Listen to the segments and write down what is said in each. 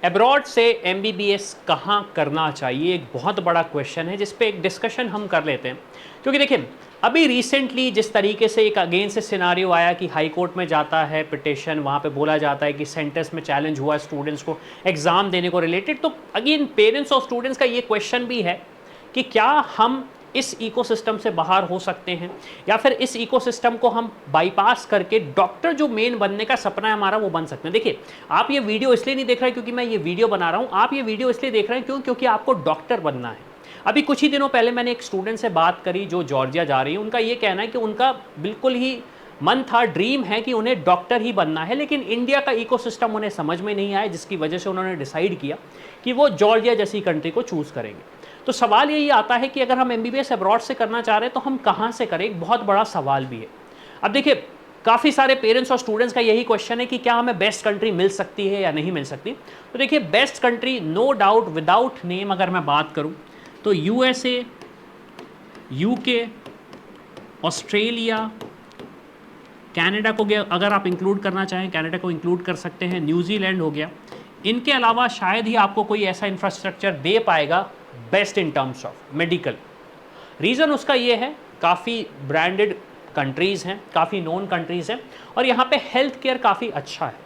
Abroad से MBBS कहाँ करना चाहिए, एक बहुत बड़ा क्वेश्चन है जिस पे एक डिस्कशन हम कर लेते हैं। क्योंकि देखिए, अभी रिसेंटली जिस तरीके से एक अगेन से सिनारियो आया कि हाई कोर्ट में जाता है पिटिशन, वहाँ पे बोला जाता है कि सेंटर्स में चैलेंज हुआ स्टूडेंट्स को एग्ज़ाम देने को रिलेटेड, तो अगेन पेरेंट्स और स्टूडेंट्स का ये क्वेश्चन भी है कि क्या हम इस इकोसिस्टम से बाहर हो सकते हैं या फिर इस इकोसिस्टम को हम बाईपास करके डॉक्टर जो मेन बनने का सपना है हमारा वो बन सकते हैं। देखिए, आप ये वीडियो इसलिए नहीं देख रहे क्योंकि मैं ये वीडियो बना रहा हूँ, आप ये वीडियो इसलिए देख रहे हैं क्योंकि आपको डॉक्टर बनना है। अभी कुछ ही दिनों पहले मैंने एक स्टूडेंट से बात करी जो जॉर्जिया जा रही है। उनका ये कहना है कि उनका बिल्कुल ही मन था, ड्रीम है कि उन्हें डॉक्टर ही बनना है, लेकिन इंडिया का इकोसिस्टम उन्हें समझ में नहीं आया, जिसकी वजह से उन्होंने डिसाइड किया कि वो जॉर्जिया जैसी कंट्री को चूज़ करेंगे। तो सवाल यही आता है कि अगर हम एमबीबीएस अब्रॉड से करना चाह रहे हैं तो हम कहाँ से करें, एक बहुत बड़ा सवाल भी है। अब देखिए, काफ़ी सारे पेरेंट्स और स्टूडेंट्स का यही क्वेश्चन है कि क्या हमें बेस्ट कंट्री मिल सकती है या नहीं मिल सकती। तो देखिए, best country no doubt without name अगर मैं बात करूँ तो यूएसए, यूके, ऑस्ट्रेलिया, कनाडा को अगर आप इंक्लूड करना चाहें कनाडा को इंक्लूड कर सकते हैं, न्यूजीलैंड हो गया। इनके अलावा शायद ही आपको कोई ऐसा इंफ्रास्ट्रक्चर दे पाएगा best in terms of medical. Reason उसका ये है, काफ़ी ब्रांडेड कंट्रीज़ हैं, काफ़ी नोन कंट्रीज़ हैं और यहाँ पे हेल्थ केयर काफ़ी अच्छा है।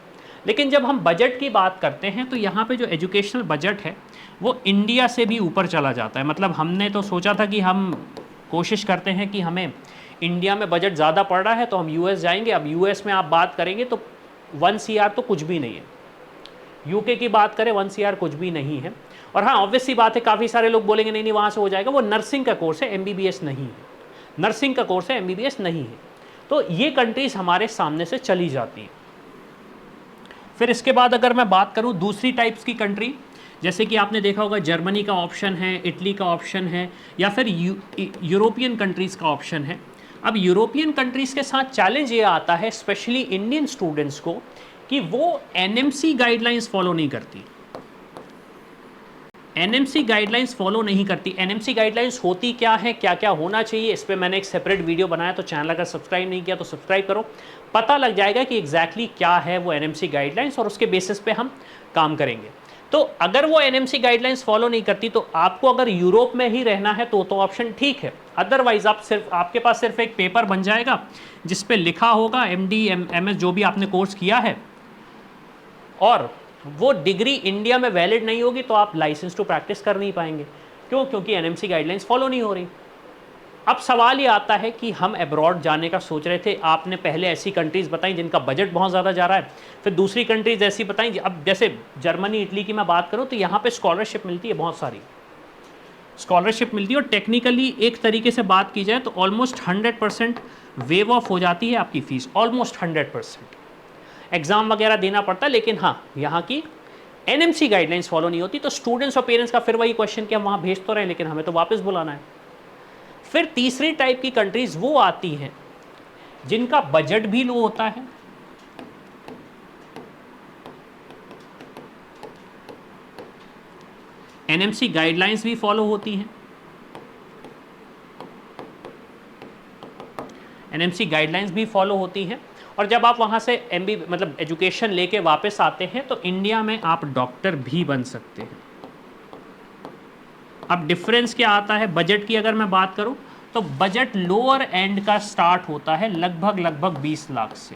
लेकिन जब हम बजट की बात करते हैं तो यहाँ पे जो एजुकेशनल बजट है वो इंडिया से भी ऊपर चला जाता है। मतलब हमने तो सोचा था कि हम कोशिश करते हैं कि हमें इंडिया में बजट ज़्यादा पड़ रहा है तो हम यूएस जाएंगे। अब यूएस में आप बात करेंगे तो 1 CR तो कुछ भी नहीं है, यूके की बात करें 1 CR कुछ भी नहीं है। और हाँ, ऑब्वियस सी बात है, काफ़ी सारे लोग बोलेंगे नहीं नहीं वहाँ से हो जाएगा, वो नर्सिंग का कोर्स है, एमबीबीएस नहीं है। नर्सिंग का कोर्स है, एमबीबीएस नहीं है। तो ये कंट्रीज़ हमारे सामने से चली जाती हैं। फिर इसके बाद अगर मैं बात करूँ दूसरी टाइप्स की कंट्री, जैसे कि आपने देखा होगा जर्मनी का ऑप्शन है, इटली का ऑप्शन है, या फिर यूरोपियन कंट्रीज़ का ऑप्शन है। अब यूरोपियन कंट्रीज़ के साथ चैलेंज ये आता है स्पेशली इंडियन स्टूडेंट्स को कि वो एनएमसी गाइडलाइंस फॉलो नहीं करती। एनएमसी गाइडलाइंस फॉलो नहीं करती। एनएमसी गाइडलाइंस होती क्या है, क्या क्या होना चाहिए, इस पर मैंने एक सेपरेट वीडियो बनाया, तो चैनल अगर सब्सक्राइब नहीं किया तो सब्सक्राइब करो, पता लग जाएगा कि एग्जैक्टली क्या है वो एनएमसी गाइडलाइंस और उसके बेसिस पे हम काम करेंगे। तो अगर वो एनएमसी गाइडलाइंस फॉलो नहीं करती तो आपको अगर यूरोप में ही रहना है तो ऑप्शन ठीक है, अदरवाइज आपके पास सिर्फ एक पेपर बन जाएगा जिस पे लिखा होगा एमडी एमएस जो भी आपने कोर्स किया है, और वो डिग्री इंडिया में वैलिड नहीं होगी तो आप लाइसेंस टू प्रैक्टिस कर नहीं पाएंगे। क्यों? क्योंकि एनएमसी गाइडलाइंस फॉलो नहीं हो रही। अब सवाल ये आता है कि हम अब्रॉड जाने का सोच रहे थे, आपने पहले ऐसी कंट्रीज़ बताई जिनका बजट बहुत ज़्यादा जा रहा है, फिर दूसरी कंट्रीज़ ऐसी बताई। अब जैसे जर्मनी, इटली की मैं बात करूँ तो यहाँ पे स्कॉलरशिप मिलती है, बहुत सारी स्कॉलरशिप मिलती है, और टेक्निकली एक तरीके से बात की जाए तो ऑलमोस्ट 100% वेव ऑफ हो जाती है आपकी फ़ीस, ऑलमोस्ट 100%। एग्ज़ाम वगैरह देना पड़ता है, लेकिन हाँ, यहाँ की एनएमसी गाइडलाइंस फॉलो नहीं होती। तो स्टूडेंट्स और पेरेंट्स का फिर वही क्वेश्चन कि हम वहाँ भेज तो रहे हैं लेकिन हमें तो वापस बुलाना है। फिर तीसरी टाइप की कंट्रीज़ वो आती हैं जिनका बजट भी लो होता है, एनएमसी गाइडलाइंस भी फॉलो होती हैं, एनएमसी गाइडलाइंस भी फॉलो होती हैं, और जब आप वहाँ से मतलब एजुकेशन लेके वापस आते हैं तो इंडिया में आप डॉक्टर भी बन सकते हैं। अब डिफरेंस क्या आता है बजट की अगर मैं बात करूँ तो बजट लोअर एंड का स्टार्ट होता है लगभग 20 लाख से।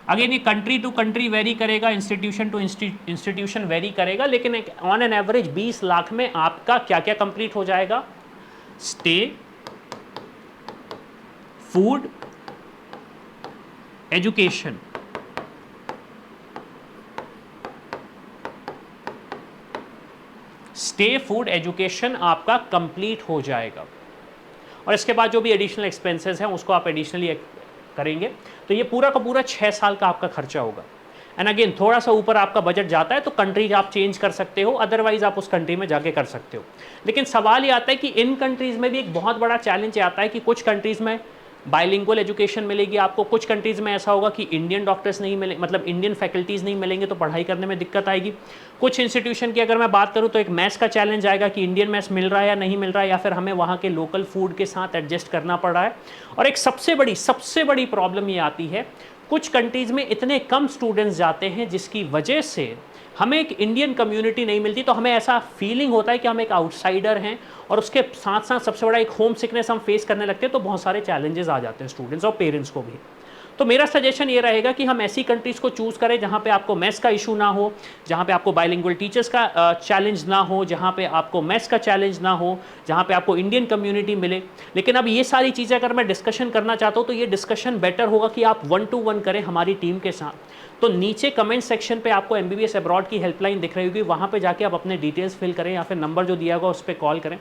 अगेन ये कंट्री टू कंट्री वेरी करेगा, इंस्टीट्यूशन टू इंस्टीट्यूशन वेरी करेगा, लेकिन ऑन एन एवरेज 20 लाख में आपका क्या क्या कंप्लीट हो जाएगा? Stay, food, education, stay, food, education आपका कंप्लीट हो जाएगा। और इसके बाद जो भी एडिशनल एक्सपेंसेस हैं उसको आप एडिशनली करेंगे, तो ये पूरा का पूरा 6 साल का आपका खर्चा होगा। एंड अगेन थोड़ा सा ऊपर आपका बजट जाता है तो कंट्रीज आप चेंज कर सकते हो, अदरवाइज आप उस कंट्री में जाके कर सकते हो। लेकिन सवाल ये आता है कि इन कंट्रीज़ में भी एक बहुत बड़ा चैलेंज आता है कि कुछ कंट्रीज़ में बाइलिंगुअल एजुकेशन मिलेगी आपको, कुछ कंट्रीज़ में ऐसा होगा कि इंडियन डॉक्टर्स नहीं मिले, मतलब इंडियन फैकल्टीज़ नहीं मिलेंगे, तो पढ़ाई करने में दिक्कत आएगी। कुछ इंस्टीट्यूशन की अगर मैं बात करूँ तो एक मैथ्स का चैलेंज आएगा कि इंडियन मैथ्स मिल रहा है या नहीं मिल रहा है, या फिर हमें वहाँ के लोकल फूड के साथ एडजस्ट करना पड़ रहा है। और एक सबसे बड़ी प्रॉब्लम ये आती है, कुछ कंट्रीज़ में इतने कम स्टूडेंट्स जाते हैं जिसकी वजह से हमें एक इंडियन कम्युनिटी नहीं मिलती, तो हमें ऐसा फीलिंग होता है कि हम एक आउटसाइडर हैं, और उसके साथ साथ सबसे बड़ा एक होम सिकनेस हम फेस करने लगते हैं, तो बहुत सारे चैलेंजेस आ जाते हैं स्टूडेंट्स और पेरेंट्स को भी। तो मेरा सजेशन ये रहेगा कि हम ऐसी कंट्रीज़ को चूज़ करें जहाँ पे आपको मेस का इशू ना हो, जहाँ पे आपको बाइलिंगुअल टीचर्स का चैलेंज ना हो, जहाँ पे आपको मेस का चैलेंज ना हो, जहाँ पे आपको इंडियन कम्युनिटी मिले। लेकिन अब ये सारी चीज़ें अगर मैं डिस्कशन करना चाहता हूँ, तो ये डिस्कशन बेटर होगा कि आप 1-to-1 करें हमारी टीम के साथ। तो नीचे कमेंट सेक्शन पे आपको MBBS अब्रॉड की हेल्पलाइन दिख रही होगी, वहाँ पे जाके आप अपने डिटेल्स फिल करें या फिर नंबर जो दिया होगा उस पर कॉल करें।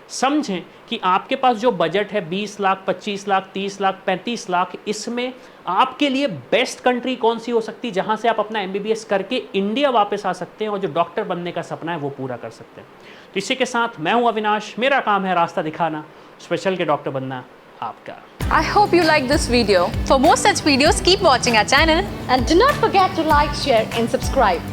समझें कि आपके पास जो बजट है 20 लाख, 25 लाख, 30 लाख, 35 लाख, इसमें आपके लिए बेस्ट कंट्री कौन सी हो सकती है जहाँ से आप अपना MBBS करके इंडिया वापस आ सकते हैं और जो डॉक्टर बनने का सपना है वो पूरा कर सकते हैं। तो इसी के साथ मैं हूँ अविनाश, मेरा काम है रास्ता दिखाना, स्पेशल के डॉक्टर बनना आपका। I hope you like this video. For more such videos, keep watching our channel. And do not forget to like, share and subscribe.